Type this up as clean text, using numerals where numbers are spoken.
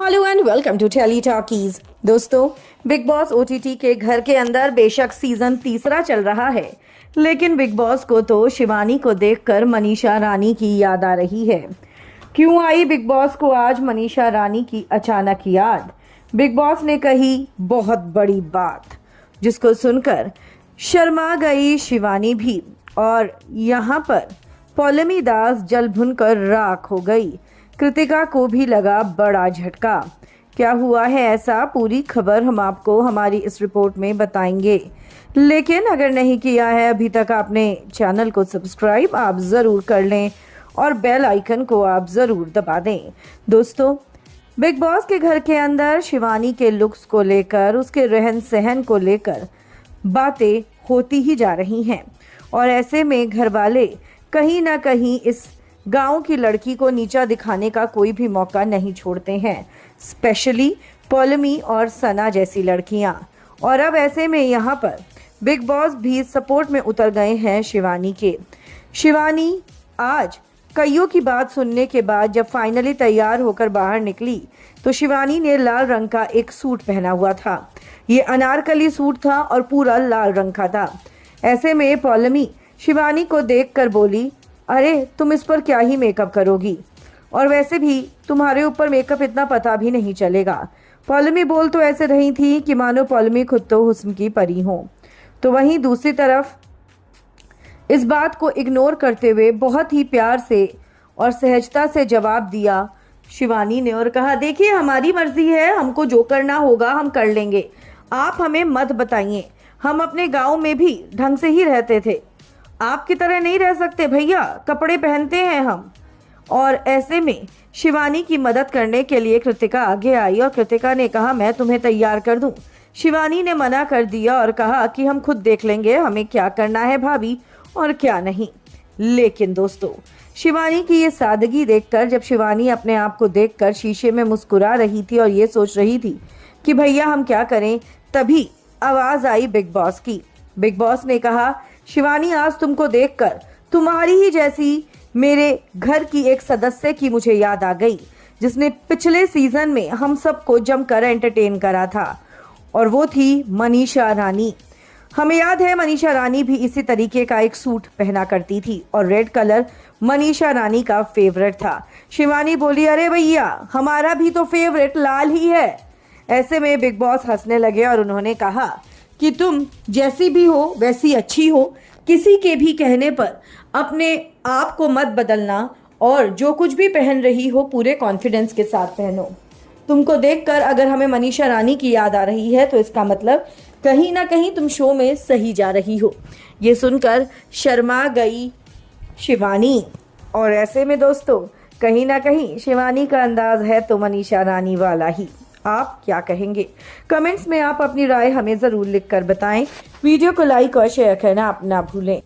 Hello and welcome to Tele Talkies. दोस्तों, Bigg Boss OTT के घर के अंदर बेशक सीजन तीसरा चल रहा है, लेकिन बिग बॉस को तो शिवानी को देखकर मनीषा रानी की याद आ रही है। क्यों आई बिग बॉस को आज मनीषा रानी की अचानक याद? बिग बॉस ने कही बहुत बड़ी बात, जिसको सुनकर शर्मा गई शिवानी भी, और यहाँ पर पौलमी दास जल भुनकर राख हो गई। कृतिका को भी लगा बड़ा झटका। क्या हुआ है ऐसा, पूरी खबर हम आपको हमारी इस रिपोर्ट में बताएंगे। लेकिन अगर नहीं किया है अभी तक आपने चैनल को सब्सक्राइब, आप ज़रूर कर लें और बेल आइकन को आप ज़रूर दबा दें। दोस्तों, बिग बॉस के घर के अंदर शिवानी के लुक्स को लेकर, उसके रहन सहन को लेकर बातें होती ही जा रही हैं, और ऐसे में घर वाले कहीं ना कहीं इस गांव की लड़की को नीचा दिखाने का कोई भी मौका नहीं छोड़ते हैं, स्पेशली पौलमी और सना जैसी लड़कियां। और अब ऐसे में यहाँ पर बिग बॉस भी सपोर्ट में उतर गए हैं शिवानी के। शिवानी आज कईयों की बात सुनने के बाद जब फाइनली तैयार होकर बाहर निकली, तो शिवानी ने लाल रंग का एक सूट पहना हुआ था। ये अनारकली सूट था और पूरा लाल रंग का था। ऐसे में पौलमी शिवानी को देखकर बोली, अरे तुम इस पर क्या ही मेकअप करोगी, और वैसे भी तुम्हारे ऊपर मेकअप इतना पता भी नहीं चलेगा। पौलमी बोल तो ऐसे रही थी कि मानो पौलमी खुद तो हुस्न की परी हो। तो वहीं दूसरी तरफ इस बात को इग्नोर करते हुए बहुत ही प्यार से और सहजता से जवाब दिया शिवानी ने, और कहा, देखिए हमारी मर्जी है, हमको जो करना होगा हम कर लेंगे, आप हमें मत बताइए। हम अपने गाँव में भी ढंग से ही रहते थे, आपकी तरह नहीं रह सकते भैया, कपड़े पहनते हैं हम। और ऐसे में शिवानी की मदद करने के लिए कृतिका आगे आई, और कृतिका ने कहा, मैं तुम्हें तैयार कर दूं। शिवानी ने मना कर दिया और कहा कि हम खुद देख लेंगे हमें क्या करना है भाभी और क्या नहीं। लेकिन दोस्तों, शिवानी की ये सादगी देखकर, जब शिवानी अपने आप को देखकर शीशे में मुस्कुरा रही थी और ये सोच रही थी कि भैया हम क्या करें, तभी आवाज आई बिग बॉस की। बिग बॉस ने कहा, शिवानी आज तुमको देखकर तुम्हारी ही जैसी मेरे घर की एक सदस्य की मुझे याद आ गई, जिसने पिछले सीजन में हम सबको जमकर एंटरटेन करा था, और वो थी मनीषा रानी। हमें याद है मनीषा रानी भी इसी तरीके का एक सूट पहना करती थी, और रेड कलर मनीषा रानी का फेवरेट था। शिवानी बोली, अरे भैया हमारा भी तो फेवरेट लाल ही है। ऐसे में बिग बॉस हंसने लगे और उन्होंने कहा कि तुम जैसी भी हो वैसी अच्छी हो, किसी के भी कहने पर अपने आप को मत बदलना, और जो कुछ भी पहन रही हो पूरे कॉन्फिडेंस के साथ पहनो। तुमको देखकर अगर हमें मनीषा रानी की याद आ रही है, तो इसका मतलब कहीं ना कहीं तुम शो में सही जा रही हो। ये सुनकर शर्मा गई शिवानी, और ऐसे में दोस्तों कहीं ना कहीं शिवानी का अंदाज है तो मनीषा रानी वाला ही। आप क्या कहेंगे? कमेंट्स में आप अपनी राय हमें ज़रूर लिखकर बताएं। वीडियो को लाइक और शेयर करना आप ना भूलें।